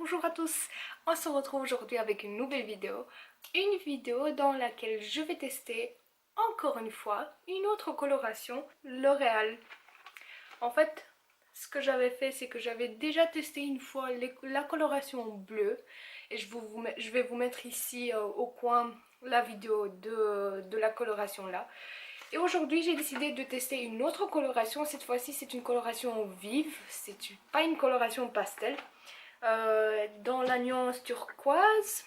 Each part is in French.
Bonjour à tous, on se retrouve aujourd'hui avec une nouvelle vidéo. Une vidéo dans laquelle je vais tester encore une fois une autre coloration L'Oréal. En fait, ce que j'avais fait, c'est que j'avais déjà testé une fois la coloration bleue. Et je vais vous mettre ici au coin la vidéo de la coloration là. Et aujourd'hui j'ai décidé de tester une autre coloration. Cette fois-ci c'est une coloration vive, c'est pas une coloration pastel. Dans la nuance turquoise.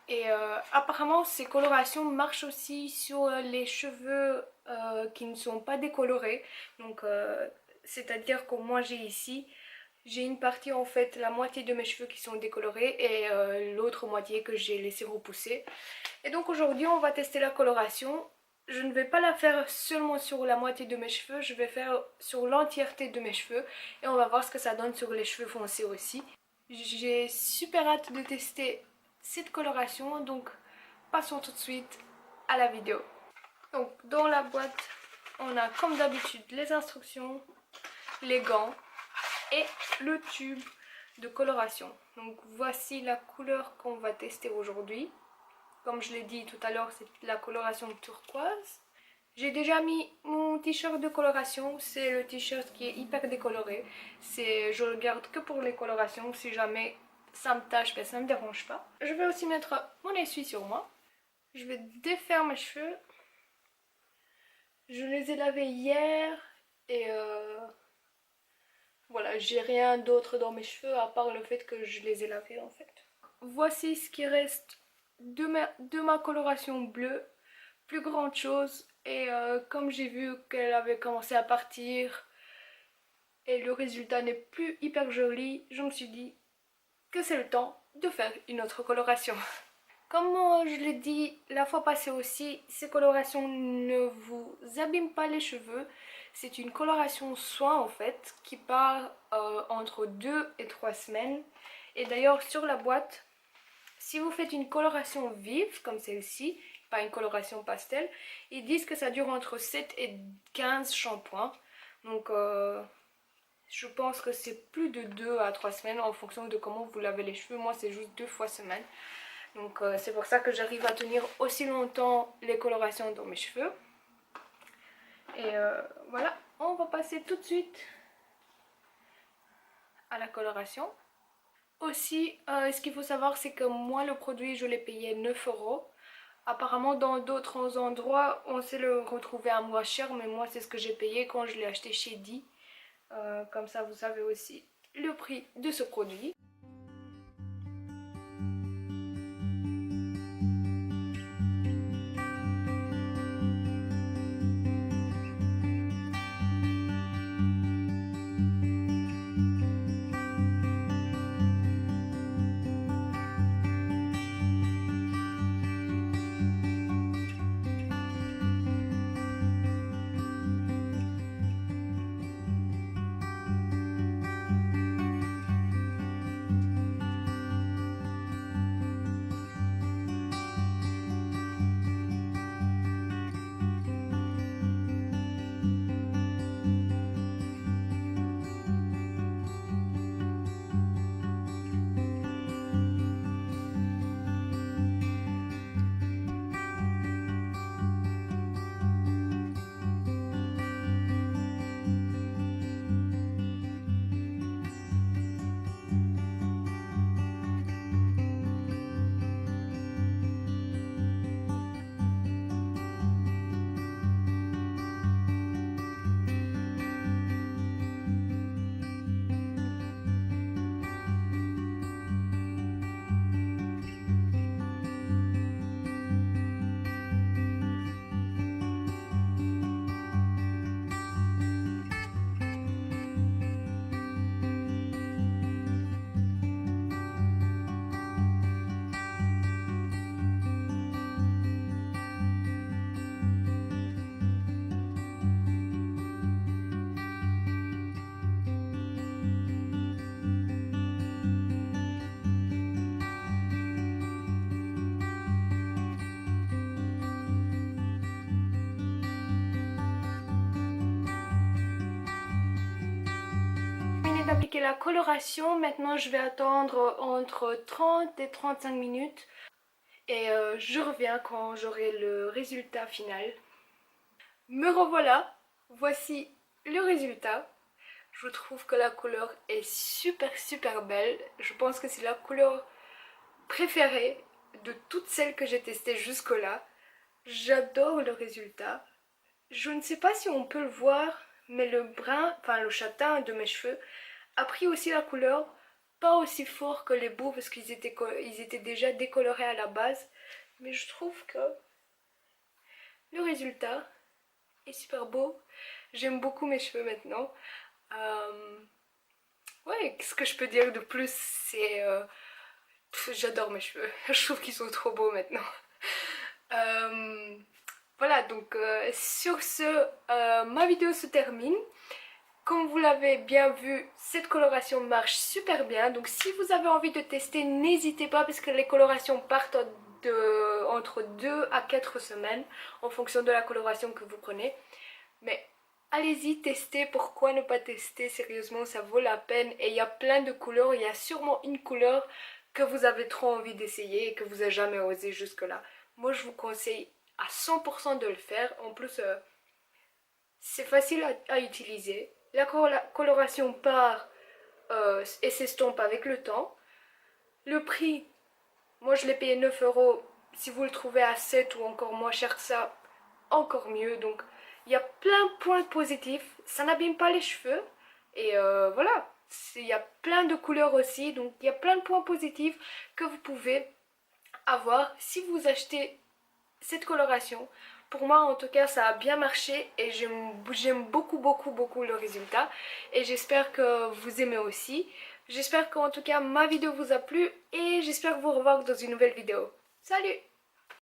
Et apparemment ces colorations marchent aussi sur les cheveux qui ne sont pas décolorés. Donc c'est-à-dire que moi j'ai ici, j'ai une partie en fait, la moitié de mes cheveux qui sont décolorés et l'autre moitié que j'ai laissé repousser. Et donc aujourd'hui on va tester la coloration. Je ne vais pas la faire seulement sur la moitié de mes cheveux, je vais faire sur l'entièreté de mes cheveux et on va voir ce que ça donne sur les cheveux foncés aussi. J'ai super hâte de tester cette coloration, donc passons tout de suite à la vidéo. Donc dans la boîte, on a comme d'habitude les instructions, les gants et le tube de coloration. Donc voici la couleur qu'on va tester aujourd'hui. Comme je l'ai dit tout à l'heure, c'est la coloration turquoise. J'ai déjà mis mon t-shirt de coloration, c'est le t-shirt qui est hyper décoloré. Je le garde que pour les colorations, si jamais ça me tâche, ben ça me dérange pas. Je vais aussi mettre mon essuie sur moi. Je vais défaire mes cheveux. Je les ai lavés hier et voilà, j'ai rien d'autre dans mes cheveux à part le fait que je les ai lavés en fait. Voici ce qui reste de ma coloration bleue. Plus grande chose et comme j'ai vu qu'elle avait commencé à partir et le résultat n'est plus hyper joli, je me suis dit que c'est le temps de faire une autre coloration. Comme je l'ai dit la fois passée aussi, ces colorations ne vous abîment pas les cheveux. C'est une coloration soin en fait qui part entre 2 et 3 semaines. Et d'ailleurs sur la boîte, si vous faites une coloration vive comme celle-ci, pas une coloration pastel, ils disent que ça dure entre 7 et 15 shampoings. Donc je pense que c'est plus de 2 à 3 semaines en fonction de comment vous lavez les cheveux. Moi c'est juste 2 fois semaine. Donc c'est pour ça que j'arrive à tenir aussi longtemps les colorations dans mes cheveux. Et voilà, on va passer tout de suite à la coloration. Aussi, ce qu'il faut savoir, c'est que moi le produit je l'ai payé 9 €. Apparemment dans d'autres endroits on sait le retrouver à moins cher, mais moi c'est ce que j'ai payé quand je l'ai acheté chez Di. Comme ça vous savez aussi le prix de ce produit. appliqué la coloration. Maintenant je vais attendre entre 30 et 35 minutes. Et je reviens quand j'aurai le résultat final. Me revoilà. Voici le résultat. Je trouve que la couleur est super belle. Je pense que c'est la couleur préférée de toutes celles que j'ai testées jusque-là. J'adore le résultat. Je ne sais pas si on peut le voir, mais le brun, enfin le châtain de mes cheveux a pris aussi la couleur, pas aussi fort que les beaux parce qu'ils étaient déjà décolorés à la base. Mais je trouve que le résultat est super beau. J'aime beaucoup mes cheveux maintenant. Ouais, qu'est-ce que je peux dire de plus? C'est... j'adore mes cheveux. Je trouve qu'ils sont trop beaux maintenant. Voilà, donc sur ce, ma vidéo se termine. Comme vous l'avez bien vu, cette coloration marche super bien. Donc si vous avez envie de tester, n'hésitez pas parce que les colorations partent entre 2 à 4 semaines en fonction de la coloration que vous prenez. Mais allez-y, testez. Pourquoi ne pas tester? Sérieusement, ça vaut la peine. Et il y a plein de couleurs. Il y a sûrement une couleur que vous avez trop envie d'essayer et que vous n'avez jamais osé jusque-là. Moi, je vous conseille à 100% de le faire. En plus, c'est facile à utiliser. La coloration part et s'estompe avec le temps. Le prix, moi je l'ai payé 9 euros. Si vous le trouvez à 7 ou encore moins cher que ça, encore mieux. Donc il y a plein de points positifs. Ça n'abîme pas les cheveux. Et voilà, il y a plein de couleurs aussi. Donc il y a plein de points positifs que vous pouvez avoir si vous achetez cette coloration. Pour moi en tout cas ça a bien marché et j'aime beaucoup le résultat et j'espère que vous aimez aussi. J'espère qu'en tout cas ma vidéo vous a plu et j'espère vous revoir dans une nouvelle vidéo. Salut!